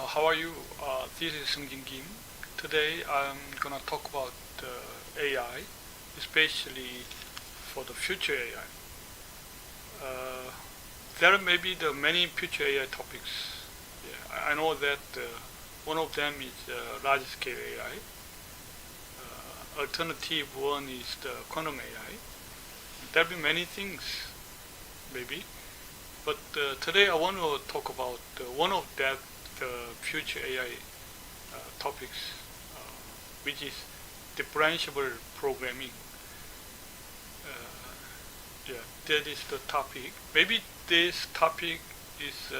How are you? This is Seung-Jin Kim. Today I'm gonna talk about AI, especially for the future AI. There may be the many future AI topics. Yeah, I know that one of them is large-scale AI. Alternative one is the quantum AI. There'll be many things, maybe. But today I want to talk about one of that future AI topics, which is differentiable programming. Yeah, that is the topic. Maybe this topic is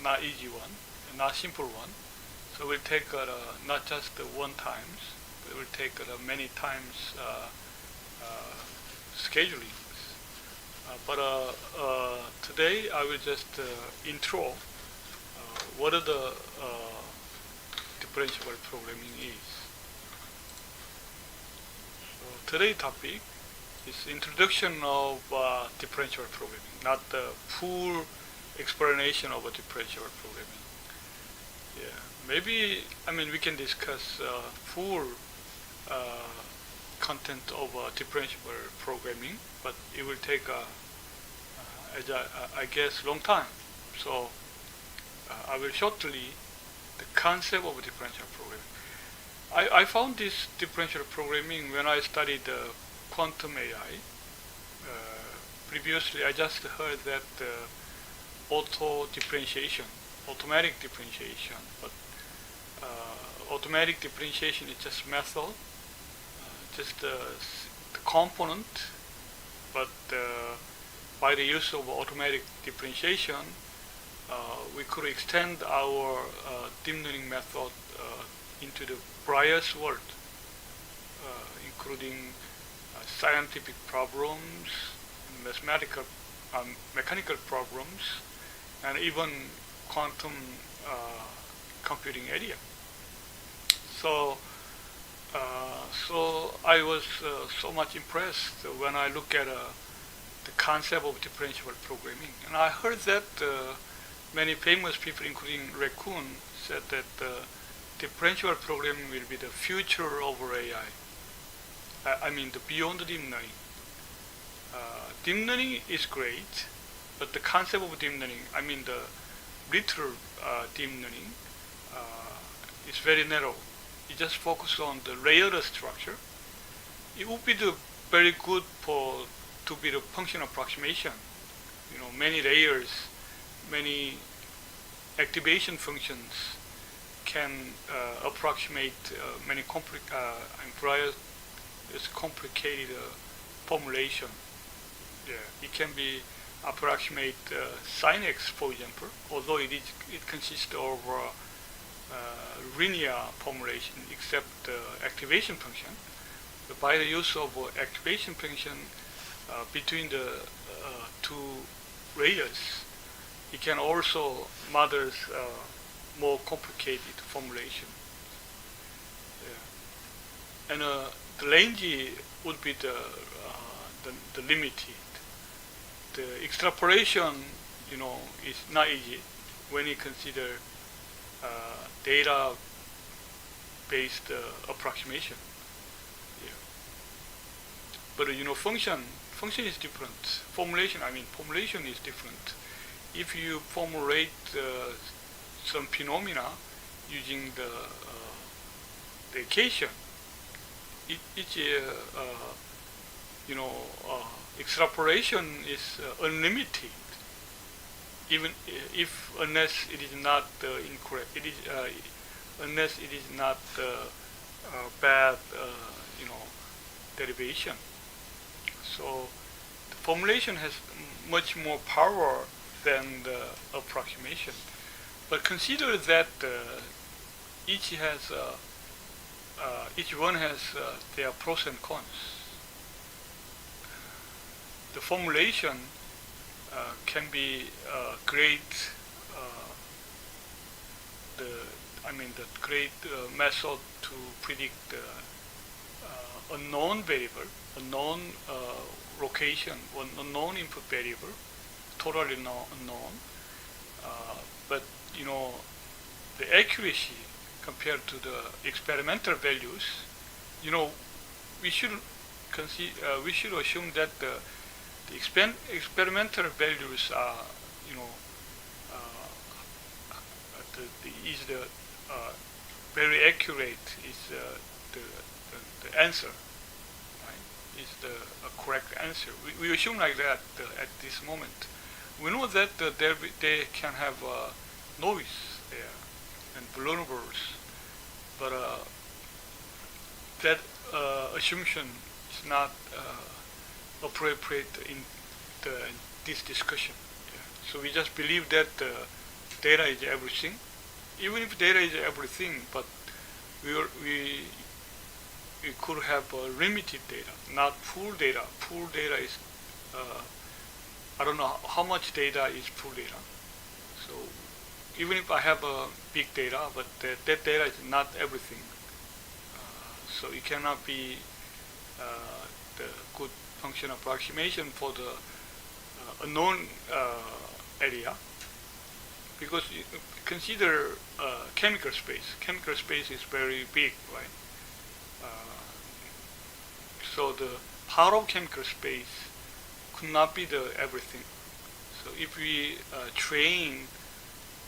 not easy one, not simple one. So we'll take not just one times, but we'll take many times scheduling. But today I will just intro what are the differentiable programming is. So today's topic is introduction of differentiable programming, not the full explanation of a differentiable programming. Yeah, maybe we can discuss full content of differentiable programming, but it will take as I guess long time. So I will shortly the concept of differential programming. I found this differential programming when I studied quantum AI. Previously I just heard that automatic differentiation, but automatic differentiation is just method, just the component, but by the use of automatic differentiation, we could extend our deep learning method into the various world, including scientific problems, mechanical problems, and even quantum computing area. So I was so much impressed when I look at the concept of differentiable programming. And I heard that many famous people, including Raccoon, said that differentiable programming will be the future of AI. The beyond deep learning. Deep learning is great, but the concept of deep learning, the literal deep learning, is very narrow. You just focus on the layer structure. It would be very good to be the function approximation. Many layers, many activation functions can approximate many complicated formulation. Yeah, it can be approximate sin x, for example, although it consists of linear formulation except activation function. But by the use of activation function between the two layers, it can also model more complicated formulation. Yeah. And the range would be the limited. The extrapolation, is not easy when you consider data-based approximation. Yeah. But function is different. Formulation is different. If you formulate some phenomena using the equation, extrapolation is unlimited. Even unless it is not incorrect, unless it is not bad, derivation. So the formulation has much more power than the approximation. But consider that each one has their pros and cons. The formulation can be great. The great method to predict unknown variable, unknown location, one unknown input variable, totally unknown. But the accuracy compared to the experimental values, you know, we should we should assume that the experimental values are, you know, is the very accurate is the answer, right? Is the correct answer. We assume like that at this moment. We know that they can have noise there and vulnerables, but that assumption is not appropriate in this discussion. Yeah. So we just believe that data is everything, even if data is everything, but we could have limited data, not full data. Full data is I don't know how much data is full data. So even if I have big data, but that data is not everything. So it cannot be the good function approximation for the unknown area, because you consider chemical space. Chemical space is very big, right? So the power of chemical space could not be the everything. So if we train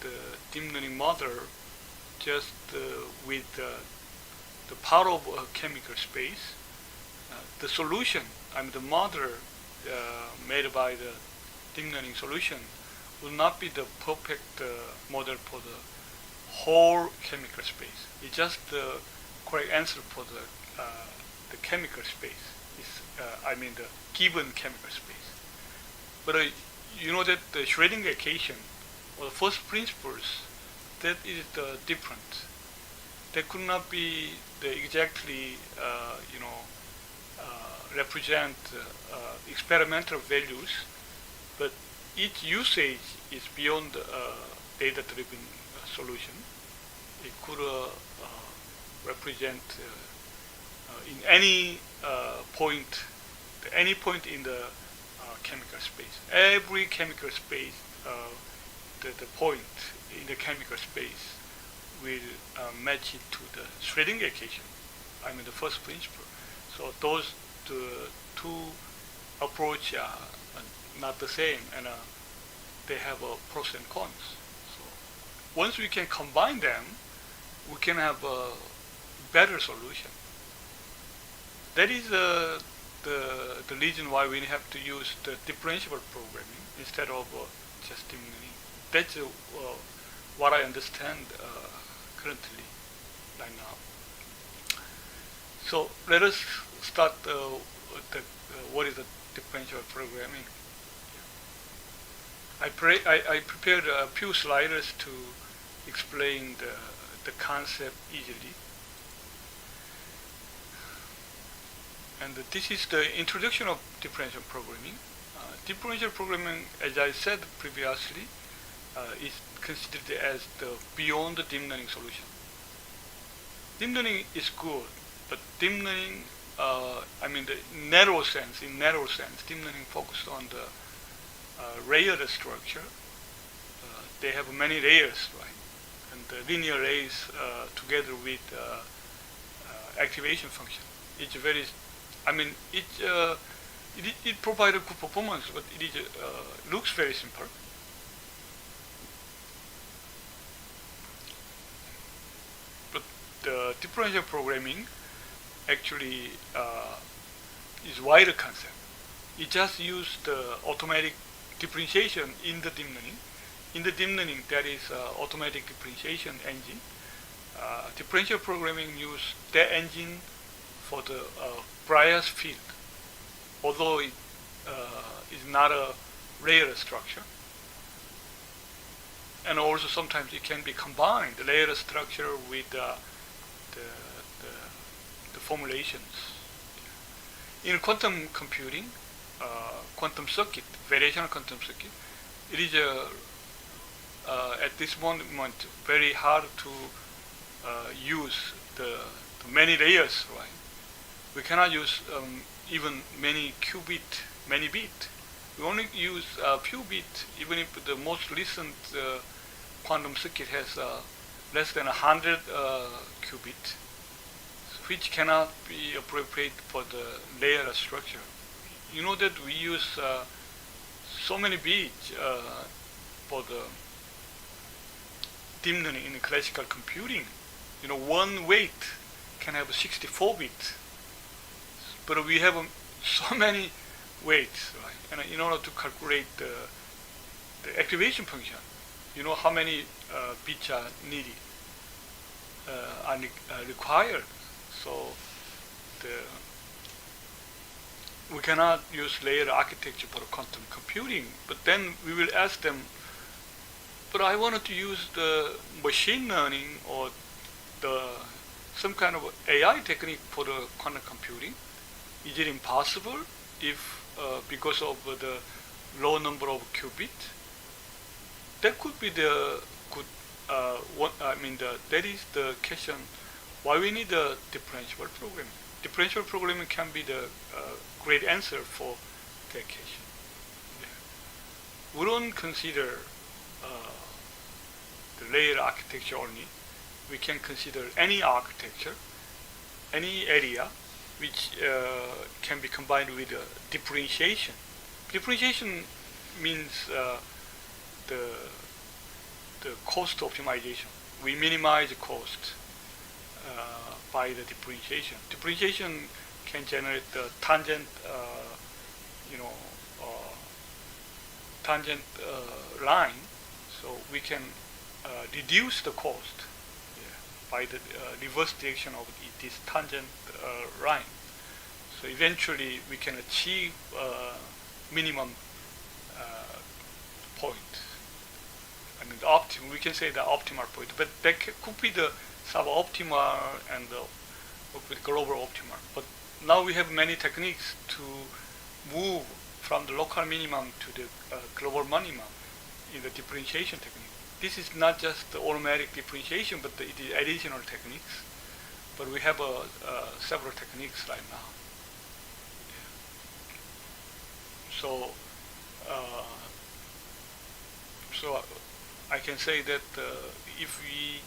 the deep learning model just with the power of chemical space, the solution, the model made by the deep learning solution will not be the perfect model for the whole chemical space. It's just the correct answer for the chemical space. It's, the given chemical space. But you know that the Schrödinger equation, or the first principles, that is different. They could not be the exactly, represent experimental values, but each usage is beyond data-driven solution. It could represent in any point in the chemical space. Every chemical space, the point in the chemical space will match it to the Schrödinger equation. The first principle. So those two approach are not the same, and they have pros and cons. So once we can combine them, we can have a better solution. That is the reason why we have to use the differentiable programming instead of just deep learning. That's what I understand currently, right now. So let us start what is the differential programming. I prepared a few slides to explain the concept easily. And this is the introduction of differential programming. Differential programming, as I said previously, is considered as the beyond the deep learning solution. Deep learning is good, but deep learning, the narrow sense, deep learning focused on the layered structure. They have many layers, right? And the linear arrays together with activation function. It's very, it provides good performance, but it looks very simple. But the differential programming actually is wider concept. It just uses the automatic differentiation in the deep learning. In the deep learning, there is automatic differentiation engine. Differential programming uses that engine for the bias field, although it is not a layer structure. And also sometimes it can be combined, the layer structure with the formulations. In quantum computing, quantum circuit, variational quantum circuit, it is at this moment very hard to use the many layers, right? We cannot use even many bit. We only use a few bit, even if the most recent quantum circuit has less than 100 qubit, which cannot be appropriate for the layer structure. You know that we use so many bits for the deep learning in classical computing. You know, one weight can have 64 bits, but we have so many weights, right? And in order to calculate the activation function, you know how many bits are needed, are required. So we cannot use layer architecture for quantum computing. But then we will ask them, but I wanted to use the machine learning or some kind of AI technique for the quantum computing. Is it impossible if because of the low number of qubits? That could be the good. That is the question. Why we need the differentiable programming? Differential programming can be the great answer for that question. Yeah. We don't consider the layer architecture only. We can consider any architecture, any area, which can be combined with differentiation. Differentiation means the cost optimization. We minimize the cost by the differentiation. Differentiation can generate the tangent, tangent line, so we can reduce the cost by the reverse direction of this tangent line. So eventually we can achieve minimum point. I mean, the optimal. We can say the optimal point, but that could be the suboptimal and the global optimal. But now we have many techniques to move from the local minimum to the global minimum in the differentiation technique. This is not just the automatic differentiation, but it is additional techniques. But we have several techniques right now. So, so I can say that if we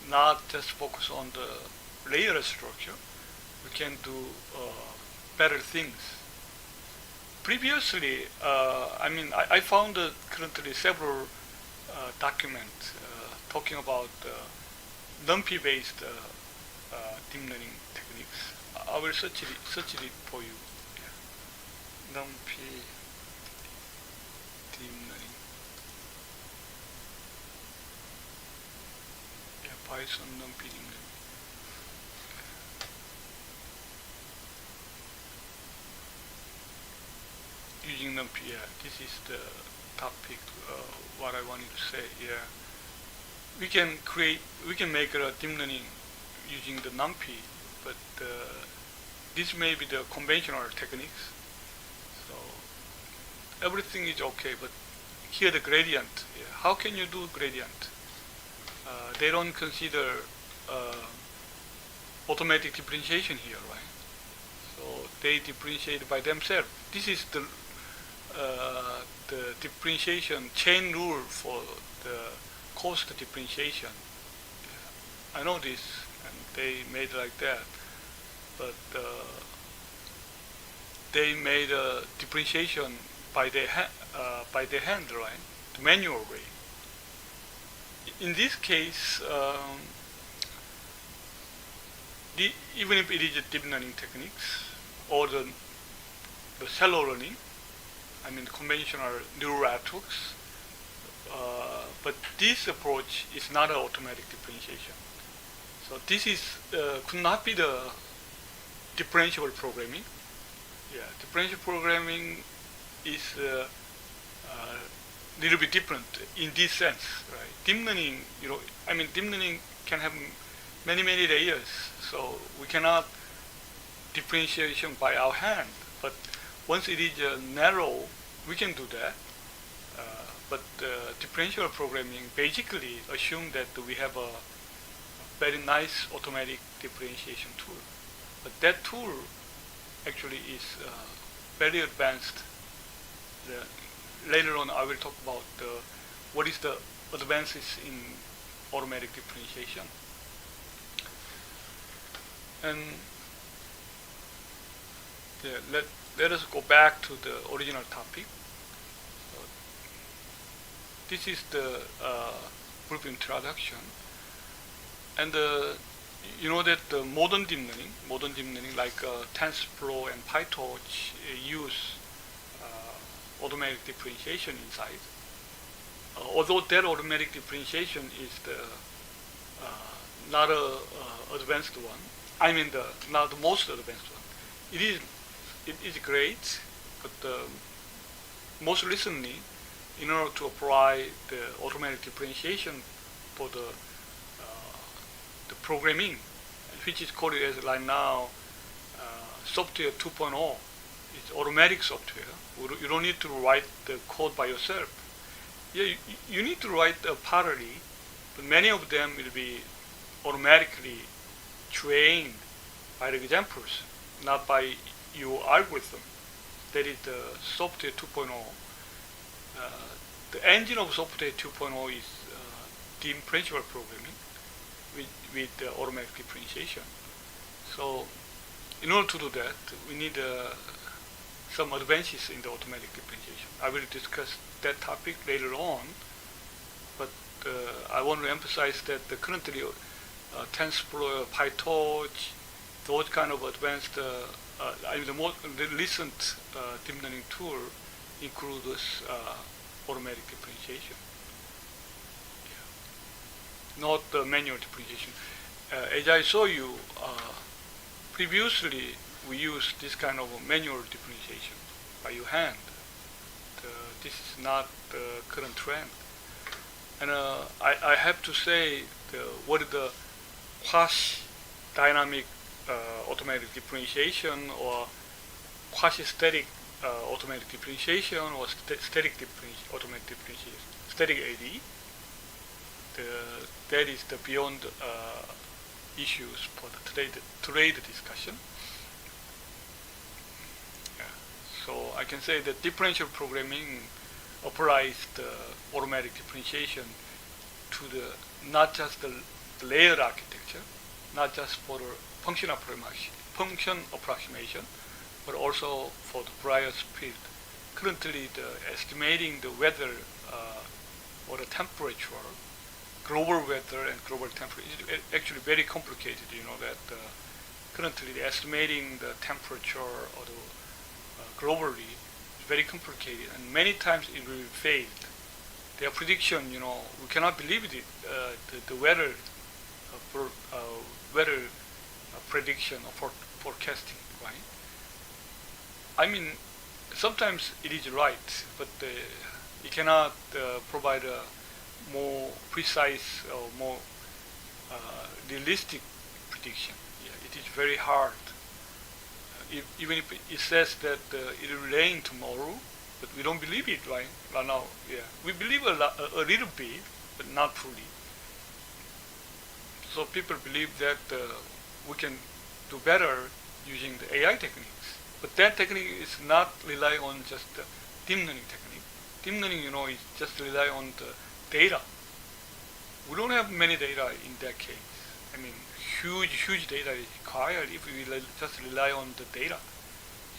not just focus on the layer structure, we can do better things. Previously, I found currently several documents talking about NumPy-based deep learning techniques. I will search it for you. Yeah. NumPy deep learning. Yeah, Python NumPy deep learning. Using NumPy, yeah, this is the topic, what I wanted to say. Yeah, we can make a deep learning using the NumPy, but this may be the conventional techniques. So everything is okay, but here the gradient. Yeah. How can you do gradient? They don't consider automatic differentiation here, right? So they differentiate by themselves. This is the differentiation chain rule for the cost differentiation. Yeah. I know this, and they made like that, but they made a differentiation by their hand, right? The manual way. In this case, even if it is a deep learning techniques or the shallow learning, I mean conventional neural networks, but this approach is not an automatic differentiation. So this is could not be the differentiable programming. Yeah, differential programming is little bit different in this sense, right? Deep learning, deep learning can have many layers, so we cannot differentiation by our hand. But once it is narrow, we can do that. But differential programming basically assumes that we have a very nice automatic differentiation tool. But that tool actually is very advanced. Later on, I will talk about what is the advances in automatic differentiation. And yeah, let us go back to the original topic. This is the brief introduction. And you know that the modern deep learning like TensorFlow and PyTorch use automatic differentiation inside. Although that automatic differentiation is the not a advanced one, I mean not the most advanced one. It is great, but most recently, in order to apply the automatic differentiation for the programming, which is called as right now software 2.0. It's automatic software. You don't need to write the code by yourself. Yeah, you need to write parallelly, but many of them will be automatically trained by the examples, not by your algorithm. That is the software 2.0. The engine of software 2.0 is differentiable programming with automatic differentiation. So in order to do that, we need some advances in the automatic differentiation. I will discuss that topic later on, but I want to emphasize that currently TensorFlow, PyTorch, those kind of advanced, the recent deep learning tool include this automatic differentiation. Not the manual differentiation. As I saw you, previously we used this kind of manual differentiation by your hand. This is not the current trend. And I have to say, what is the quasi-dynamic automatic differentiation or quasi-static automatic differentiation or static automatic differentiation, static AD. That is the beyond issues for the trade discussion. Yeah. So I can say that differential programming applies the automatic differentiation to the not just the layered architecture, not just for the function approximation, but also for the Fourier's field. Currently, the estimating the weather or the temperature, global weather and global temperature is actually very complicated. You know that currently the estimating the temperature or the globally is very complicated, and many times it will fail. Their prediction, you know, we cannot believe it. The weather weather prediction or forecasting, right? I mean, sometimes it is right, but it cannot provide a more precise or more realistic prediction. Yeah, it is very hard. Even if it says that it will rain tomorrow, but we don't believe it, right? Right now, yeah, we believe a little bit, but not fully. So people believe that we can do better using the AI techniques, but that technique is not rely on just the deep learning technique. Deep learning, you know, is just rely on the data. We don't have many data in that case. I mean, huge data is required if we just rely on the data.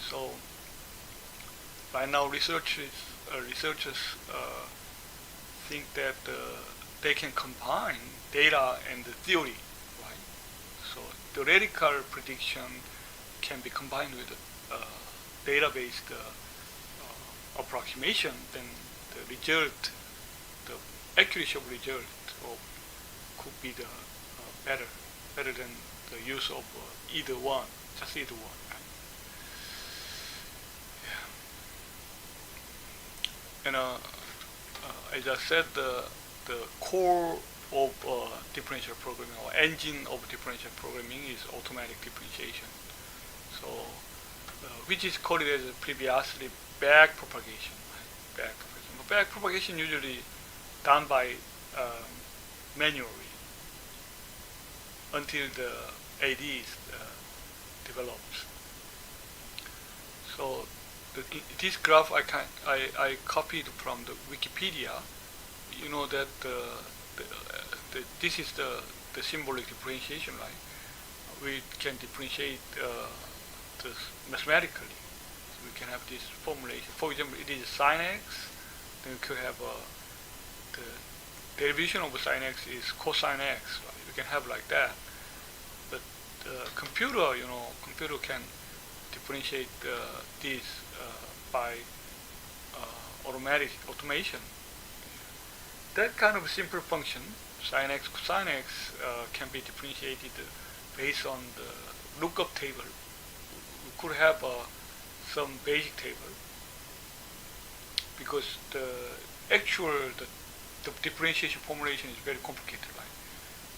So right now, researchers think that they can combine data and the theory, right? So theoretical prediction can be combined with data-based approximation. Then the result, the accuracy of result, could be the better than the use of either one, just either one. Right? Yeah. And as I said, the core of differential programming or engine of differential programming is automatic differentiation. So, which is called as previously back propagation. Right? Back propagation usually done by manually until the AD is developed. So this graph I copied from the Wikipedia. You know that this is the symbolic differentiation, right? We can differentiate this mathematically. So we can have this formulation. For example, it is sine x. Then we could have the derivation of sine x is cosine x, right? We can have like that. But computer can differentiate these by automation. That kind of simple function, sine x, cosine x, can be differentiated based on the lookup table. We could have some basic table because the differentiation formulation is very complicated, right?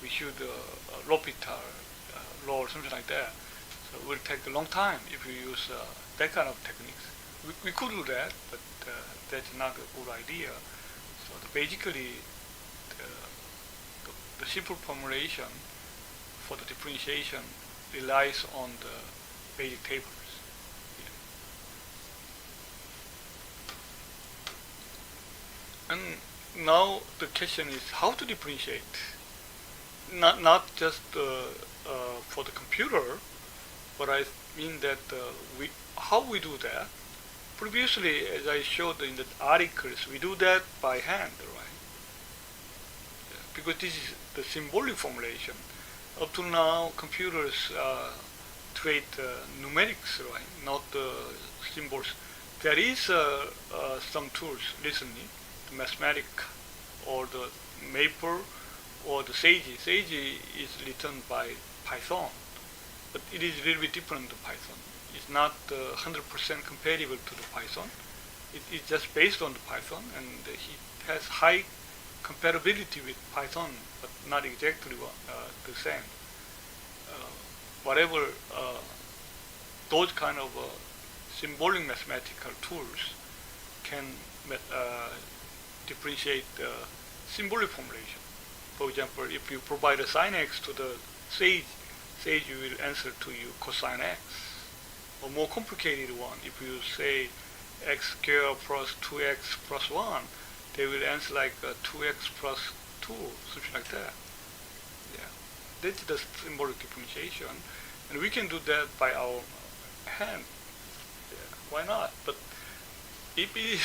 We should L'Hopital law or something like that. So it will take a long time if we use that kind of techniques. We could do that, but that's not a good idea. So basically, the simple formulation for the differentiation relies on the basic tables. Yeah. And now the question is how to differentiate. Not just for the computer, but I mean that how we do that. Previously, as I showed in the articles, we do that by hand, right? Yeah, because this is the symbolic formulation. Up to now, computers create numerics, right? Not the symbols. There is some tools recently, the Mathematic or the Maple or the Sage. Sage is written by Python, but it is a little bit different to Python. It's not 100% compatible to the Python. It is just based on the Python, and it has high compatibility with Python, but not exactly the same. Whatever those kind of symbolic mathematical tools can differentiate symbolic formulation. For example, if you provide a sine x to the Sage will answer to you cosine x. A more complicated one, if you say x squared plus 2x plus 1, they will answer like 2x plus 2, something like that. Yeah, that's the symbolic differentiation, and we can do that by our hand. Yeah, why not? But if it is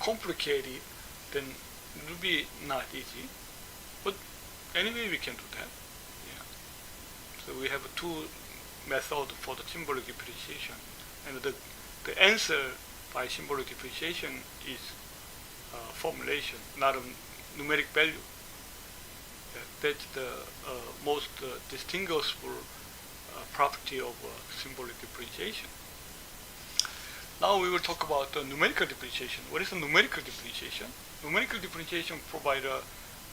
complicated, then it will be not easy. But anyway, we can do that. Yeah. So we have two method for the symbolic differentiation, and the answer by symbolic differentiation is formulation, not a numeric value. That's the most distinguishable property of symbolic differentiation. Now we will talk about numerical differentiation. What is a numerical differentiation? Numerical differentiation provides a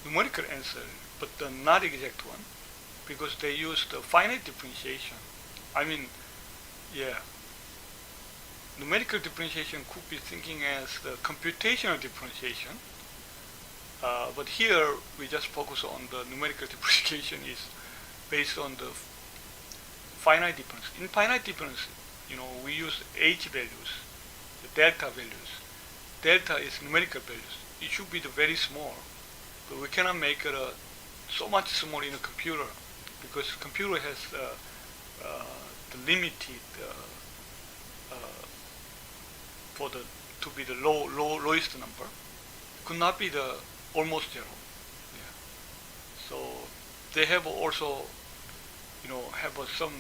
numerical answer, but not exact one, because they use the finite differentiation. I mean, yeah, numerical differentiation could be thinking as the computational differentiation, but here we just focus on the numerical differentiation is based on the finite difference. In finite difference, we use h values, the delta values. Delta is numerical values. It should be the very small, but we cannot make it so much small in a computer, because computer has the limited to be the lowest number. It could not be the almost zero. Yeah. So they have also have some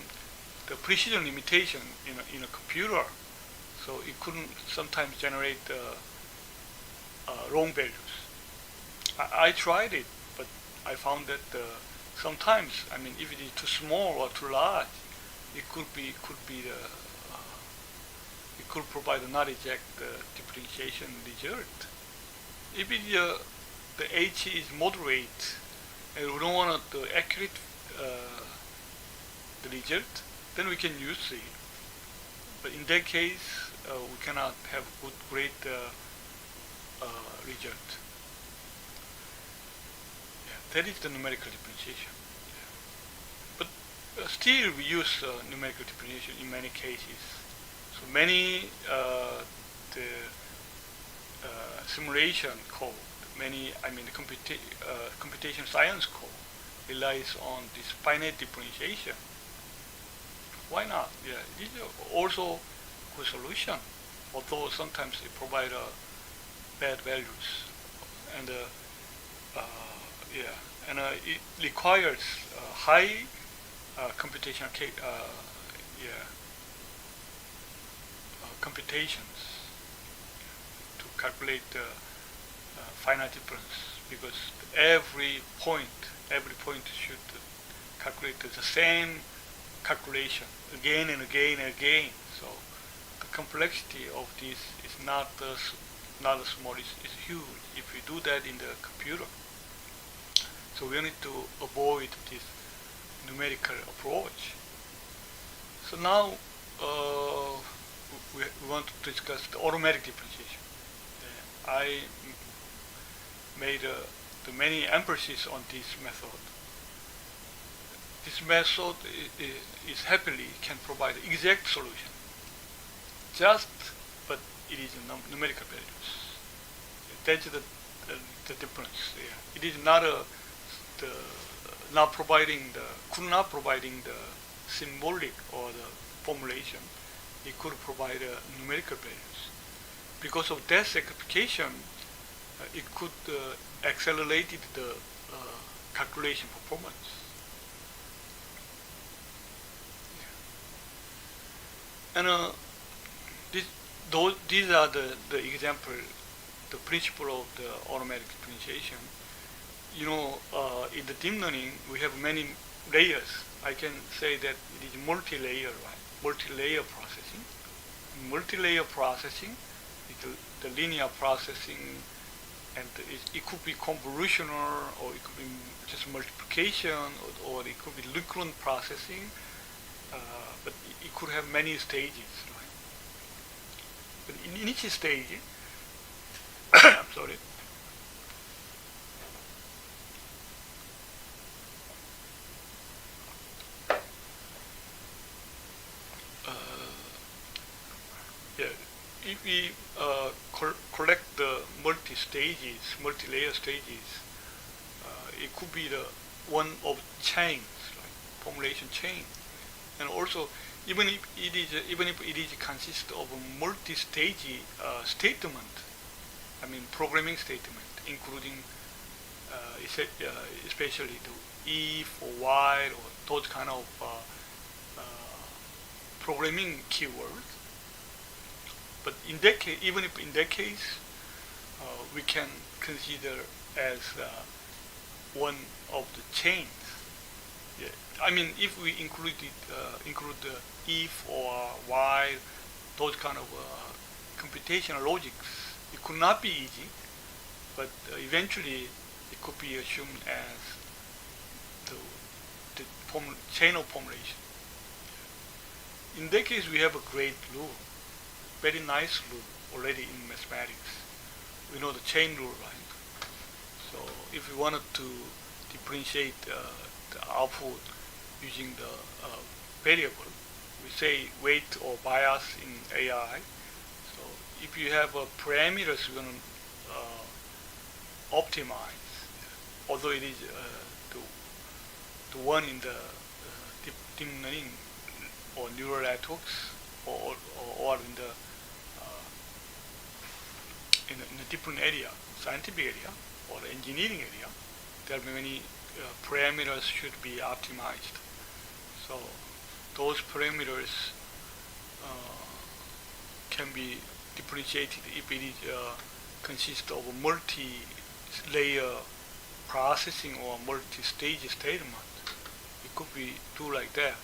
the precision limitation in a computer. So it couldn't sometimes generate wrong values. I tried it, but I found that sometimes, if it is too small or too large, it could provide a not exact differentiation result. If the h is moderate and we don't want the accurate the result, then we can use C. But in that case, we cannot have great result. Yeah, that is the numerical differentiation. Yeah. But still, we use numerical differentiation in many cases. So many the simulation code the computation science core relies on this finite differentiation. Why not? Yeah, this is also good solution, although sometimes it provide bad values, and it requires high computational computations to calculate the finite difference, because every point should calculate the same calculation again and again and again. So the complexity of this is not small, it's huge if we do that in the computer. So we need to avoid this numerical approach. So now we want to discuss the automatic differentiation. I made the many emphasis on this method. This method is happily can provide exact solution, but it is numerical values. That's the difference. Yeah. It is not could not providing the symbolic or the formulation. It could provide numerical values. Because of that simplification, it could accelerate the calculation performance. And these are the example, the principle of the automatic differentiation. In the deep learning, we have many layers. I can say that it is multi-layer, right? Multi-layer processing. Multi-layer processing is the linear processing, and it could be convolutional, or it could be just multiplication, or it could be recurrent processing. But it could have many stages, right? But in each stage, I'm sorry. If we collect the multi-layer stages, it could be the one of chains, right? Formulation chain. And also, even if it is consists of a multi-stage statement, programming statement, including especially the if or while or those kind of programming keywords. But in that case, even if in that case, we can consider as one of the chains. Yeah. If we include the if or while, those kind of computational logics, it could not be easy, but eventually it could be assumed as the chain of formulation. In that case, we have a great rule, very nice rule already in mathematics. We know the chain rule, right? So if we wanted to differentiate the output using the variable, we say weight or bias in AI. So if you have parameters you're going to optimize, although it is the one in the deep learning or neural networks or in a different area, scientific area or engineering area, there are many parameters should be optimized. So those parameters can be differentiated if it is consists of a multi-layer processing or multi-stage statement. It could be do like that.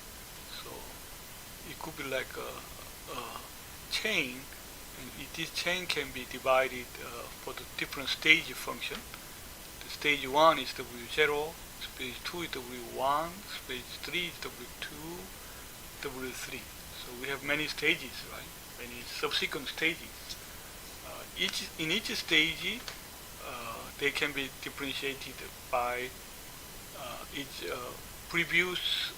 So it could be like a chain, and this chain can be divided for the different stage function. The stage 1 is W0, stage 2 is W1, stage 3 is W2, W3. So we have many stages, right? Many subsequent stages. In each stage, they can be differentiated by each previous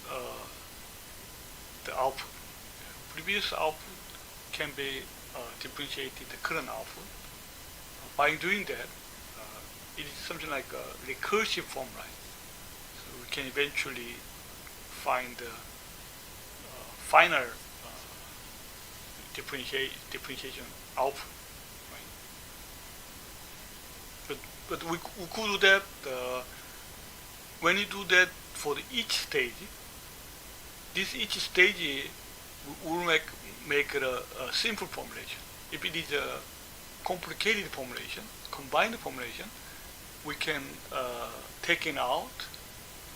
the output. Previous output can be differentiated the current output. By doing that, it is something like a recursive form, right? So we can eventually find the final differentiation output, right? But we could do that when you do that for each stage. Each stage will make it a simple formulation. If it is a complicated formulation, combined formulation, we can take it out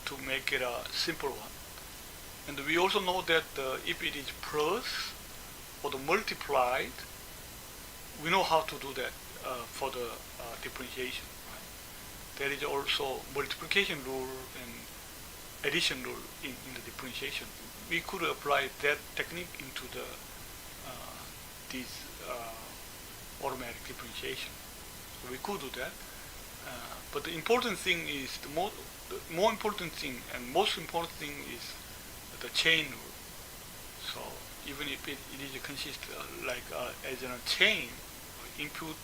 to make it a simple one. And we also know that if it is plus or the multiplied, we know how to do that for the differentiation. Right? There is also multiplication rule and addition rule in the differentiation. We could apply that technique into these automatic differentiation. So we could do that. But the important thing is the more important thing and most important thing is the chain rule. So even if it is consist as in a chain, input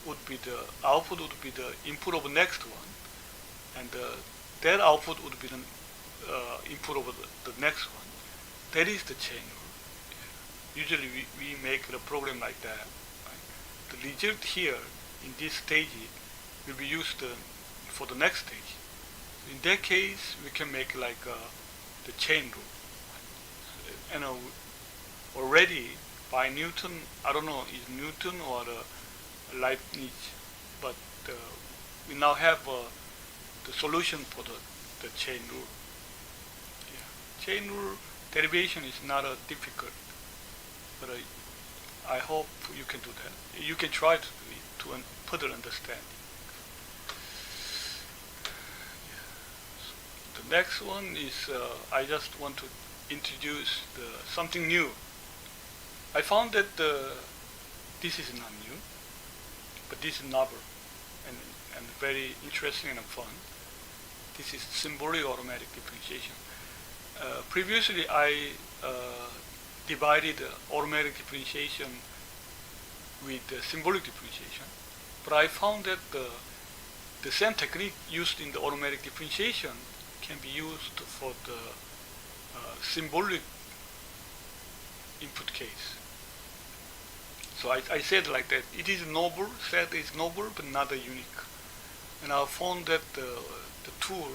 would be the output would be the input of the next one, and that output would be the input of the next one. That is the chain rule. Yeah. Usually we make the program like that. Right? The result here in this stage will be used for the next stage. In that case, we can make like the chain rule. Right? And already by Newton, I don't know is Newton or Leibniz, but we now have the solution for the chain rule. Yeah. Chain rule derivation is not difficult, but I hope you can do that. You can try to further understand. Yeah. The next one is I just want to introduce something new. I found that this is not new, but this is novel and very interesting and fun. This is symbolic automatic differentiation. Previously, I divided automatic differentiation with symbolic differentiation, but I found that the same technique used in the automatic differentiation can be used for the symbolic input case. So I said like that, it is novel, set is novel, but not unique. And I found that the tool,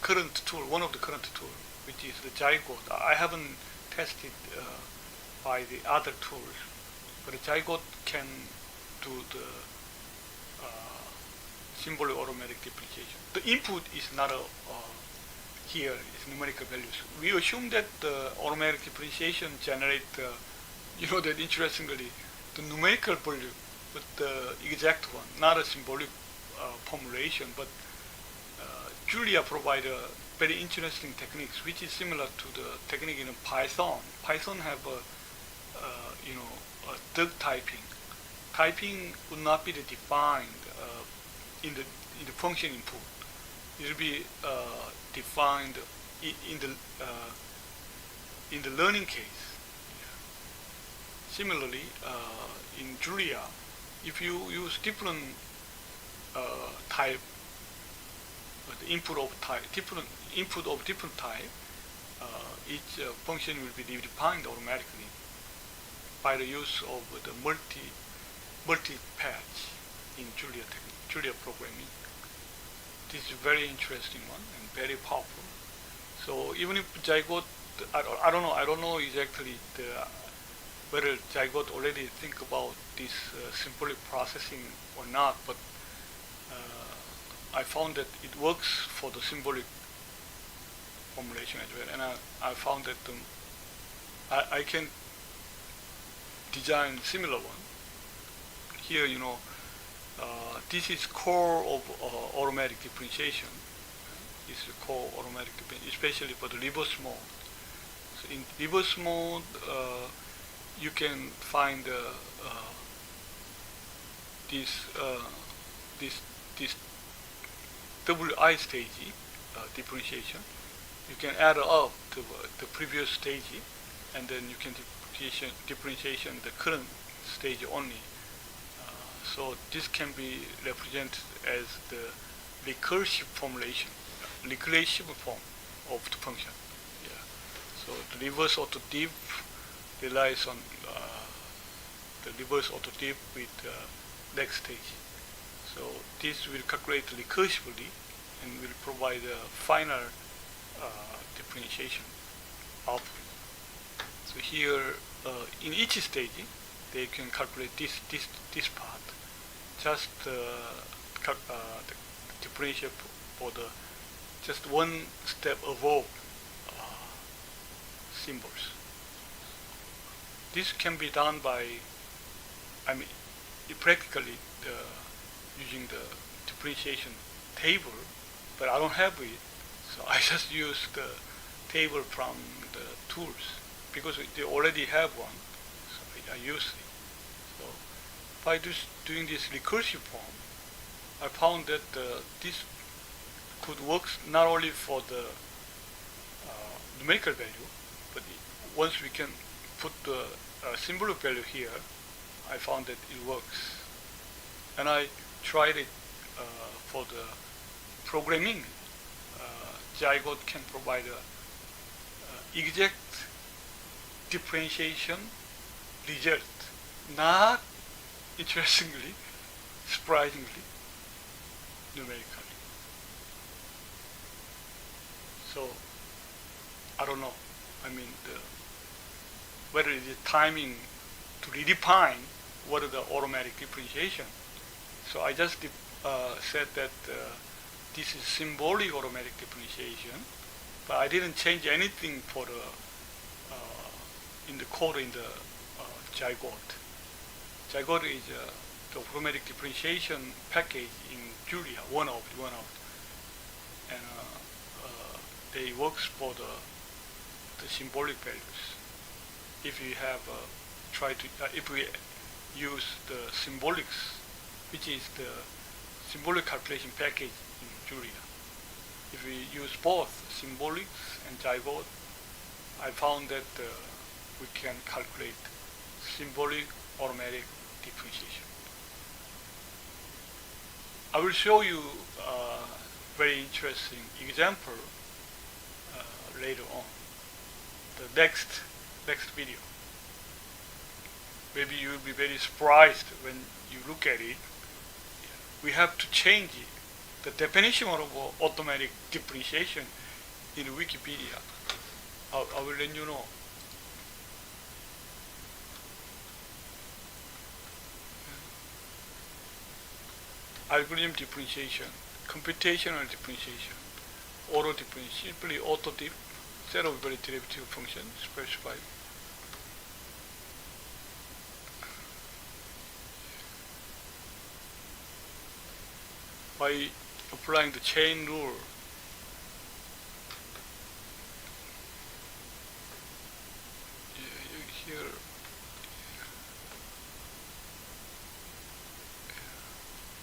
current tool, one of the current tool, which is the Zygote. I haven't tested by the other tools, but the Zygote can do the symbolic automatic differentiation. The input is not here is numerical values. We assume that the automatic differentiation generate, that interestingly, the numerical value, but the exact one, not a symbolic formulation, but Julia provide very interesting techniques, which is similar to the technique in Python. Python have a duck typing. Typing would not be defined in the function input. It will be defined in the learning case. Yeah. Similarly, in Julia, if you use different type, the input of different type, each function will be defined automatically by the use of the multi-patch in Julia programming. This is a very interesting one and very powerful. So even if Zygote, I don't know exactly whether Zygote already think about this symbolic processing or not, but I found that it works for the symbolic formulation as well, and I found that I can design similar one. Here, this is core of automatic differentiation. This is core automatic differentiation, especially for the reverse mode. So in reverse mode, you can find this WI stage differentiation. You can add up to the previous stage, and then you can differentiation the current stage only. So this can be represented as the recursive formulation, recursive form of the function. Yeah. So the reverse auto diff relies on the reverse auto diff with next stage. So this will calculate recursively and will provide a final differentiation output. So here, in each stage, they can calculate this part, just the differential for the just one step above symbols. This can be done by, I mean, practically using the differentiation table, but I don't have it, so I just use the table from the tools because they already have one, so I use it. So by doing this recursive form, I found that this could work not only for the numerical value, but once we can put the symbolic value here, I found that it works. And I tried it for the programming. Zygote can provide a exact differentiation result, not interestingly, surprisingly, numerically. So I don't know. I mean, whether it is timing to redefine what is the automatic differentiation. So I just said that this is symbolic automatic differentiation, but I didn't change anything for the in the code in the Zygote. Zygote is the automatic differentiation package in Julia, one of, and they works for the symbolic values. If we have if we use the symbolics, which is the symbolic calculation package in Julia. If we use both symbolics and Zygote, I found that we can calculate symbolic automatic differentiation. I will show you a very interesting example later on, the next video. Maybe you will be very surprised when you look at it. We have to change it, the definition of automatic differentiation in Wikipedia. I will let you know. Algorithm differentiation, computational differentiation, auto differentiation, simply auto diff, set of very derivative function specified. By applying the chain rule, here,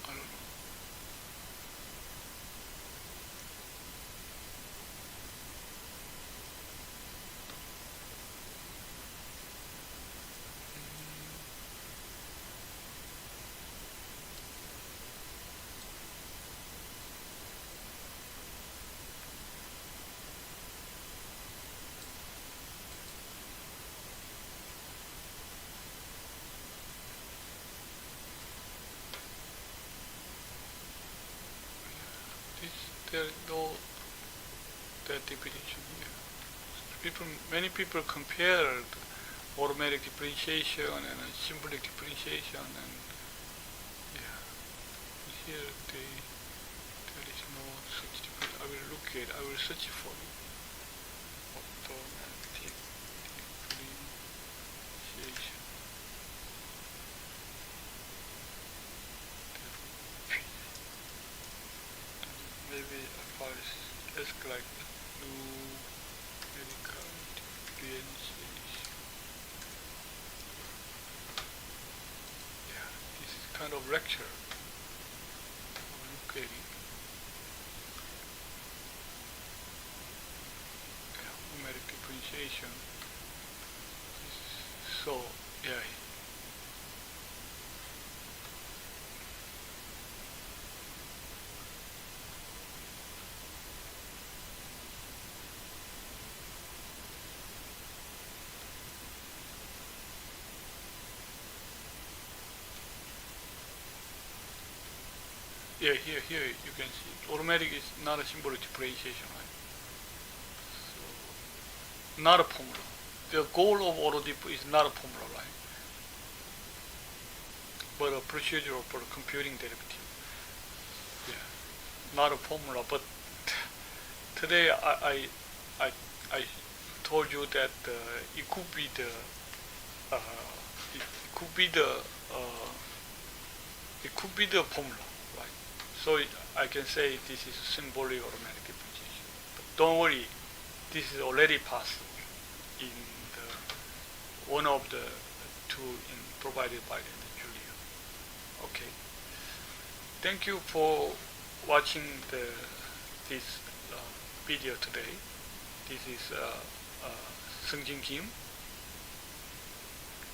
I don't know. There is no that definition here. Many people compared automatic differentiation and symbolic differentiation, and yeah, here there is no such difference. I will look at. I will search for it. Automatic differentiation. Maybe if I ask like numerical differentiation. Yeah, this is kind of lecture. Look at it. Yeah, numeric differentiation. So yeah. Yeah, here you can see it. Automatic is not a symbolic differentiation, right? So, not a formula. The goal of AutoDiff is not a formula, right? But a procedure for computing derivative. Yeah, not a formula. But today I told you that it could be the it could be the it could be the formula, right? So I can say this is symbolic automatic differentiation. But don't worry, this is already possible in the one of the two provided by the Julia. Okay. Thank you for watching this video today. This is Seung-Jin Kim.